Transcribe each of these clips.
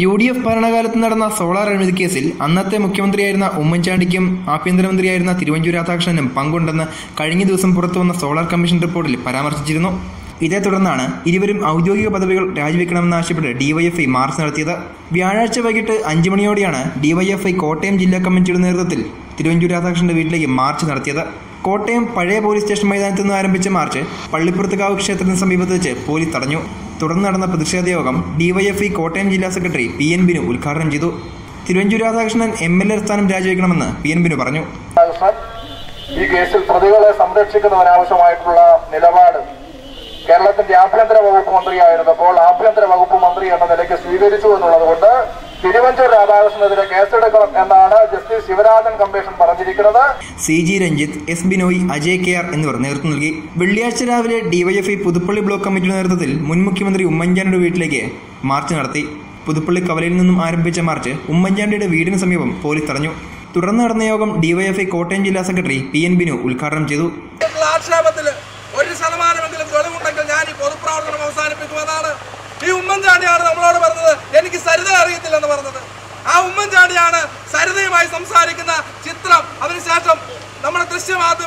UDF ഭരണകാലത്ത് നടന്ന solar അഴിമതി കേസിൽ അന്നത്തെ മുഖ്യമന്ത്രിയായിരുന്ന ഉമ്മൻചാണ്ടിക്കും ആഭ്യന്തരമന്ത്രിയായിരുന്ന തിരുവഞ്ചൂർ രാധാകൃഷ്ണനും പങ്കുണ്ടെന്ന് കഴിഞ്ഞ ദിവസം പുറത്തുവന്ന സോളാർ കമ്മീഷൻ റിപ്പോർട്ടിൽ പരാമർശിച്ചിരുന്നു. ഇതേ തുടർന്നാണ് ഇരുവരും ഔദ്യോഗിക പദവികൾ രാജിവെക്കണമെന്നാവശ്യപ്പെട്ട് ഡിവൈഎഫ്ഐ മാർച്ച് നടത്തിയത്. വ്യാഴാഴ്ച വൈകിട്ട് 5 മണിയോടെയാണ് ഡിവൈഎഫ്ഐ കോട്ടയം ജില്ലാ കമ്മിറ്റിയുടെ നേതൃത്വത്തിൽ തിരുവഞ്ചൂർ രാധാകൃഷ്ണന്റെ വീട്ടിലേക്ക് മാർച്ച് നടത്തിയത്. കോട്ടയം പഴയ പോലീസ് സ്റ്റേഷൻ മൈതാനത്ത് നിന്ന് ആരംഭിച്ച മാർച്ച് പള്ളിപ്പുറത്തുകാവ് ക്ഷേത്രത്തിന് സമീപത്ത് വെച്ച് പോലീസ് തടഞ്ഞു. തുടർന്ന് നടന്ന പ്രതിഷേധ യോഗം ഡിവൈഎഫ്ഐ കോട്ടയം ജില്ലാ സെക്രട്ടറി PN ബിനു ഉദ്ഘാടനം ചെയ്തു. തിരുവഞ്ചൂർ രാധാകൃഷ്ണൻ MLA സ്ഥാനം രാജിവെക്കണമെന്ന് PN ബിനു പറഞ്ഞു. ഈ കേസിൽ പ്രതികളെ സംരക്ഷിക്കുന്നതിനാവശ്യമായിട്ടുള്ള നിലപാട് കേരളത്തിന്റെ ആഭ്യന്തര വകുപ്പ് മന്ത്രിയായിരുന്നപ്പോൾ ആഭ്യന്തര വകുപ്പ് മന്ത്രി എന്ന നിലയ്ക്ക് സ്വീകരിച്ചു എന്നുള്ളതുകൊണ്ട് തിരുവഞ്ചൂർ രാധാകൃഷ്ണനെതിരെ കേസെടുക്കണം എന്നാണ് ജസ്റ്റിസ് ശിവരാജൻ കമ്മീഷൻ പറഞ്ഞിരിക്കുന്നത്. CG Ranjith, S Binoy, Ajay KR എന്നിവർ നേതൃത്വം നൽകി. വെള്ളിയാഴ്ച രാവിലെ ഡിവൈഎഫ്ഐ പുതുപ്പള്ളി ബ്ലോക്ക് കമ്മിറ്റിയുടെ നേതൃത്വത്തിൽ മുൻ മുഖ്യമന്ത്രി ഉമ്മൻചാണ്ടിയുടെ വീട്ടിലേക്ക് മാർച്ച് നടത്തി. പുതുപ്പള്ളി കവലയിൽ നിന്നും ആരംഭിച്ച മാർച്ച് ഉമ്മൻചാണ്ടിയുടെ വീടിന് സമീപം പോലീസ് തടഞ്ഞു. തുടർന്ന് നടന്ന യോഗം ഡിവൈഎഫ്ഐ കോട്ടയം ജില്ലാ സെക്രട്ടറി PN ബിനു ഉദ്ഘാടനം ചെയ്തു. 1% തെളിവുണ്ടെങ്കിൽ ഞാൻ ഈ പൊതുപ്രവർത്തനം അവസാനിപ്പിക്കുമെന്നാണ് ഈ ഉമ്മൻചാണ്ടിയാണ് നമ്മളോട് പറഞ്ഞത്. എനിക്ക് സരിത അറിയത്തില്ലെന്ന് പറഞ്ഞത്. ആ ഉമ്മൻചാണ്ടിയാണ് സരിതയുമായി സംസാരിക്കുന്ന ചിത്രം അതിനുശേഷം നമ്മുടെ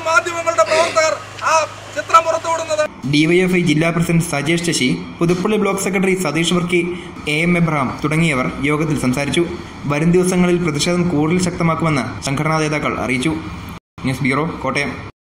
മാധ്യമങ്ങളുടെ പ്രവർത്തകർ ആ ചിത്രം പുറത്തുവിടുന്നത്. ഡിവൈഎഫ്ഐ ജില്ലാ president Sajesh Sasi, Puthuppally block secretary Satheesh Varkey, AM Abraham തുടങ്ങിയവർ യോഗത്തിൽ സംസാരിച്ചു. വരും ദിവസങ്ങളിൽ പ്രതിഷേധം കൂടുതൽ ശക്തമാക്കുമെന്ന് സംഘടനാ നേതാക്കൾ അറിയിച്ചു. News bureau, Kottayam.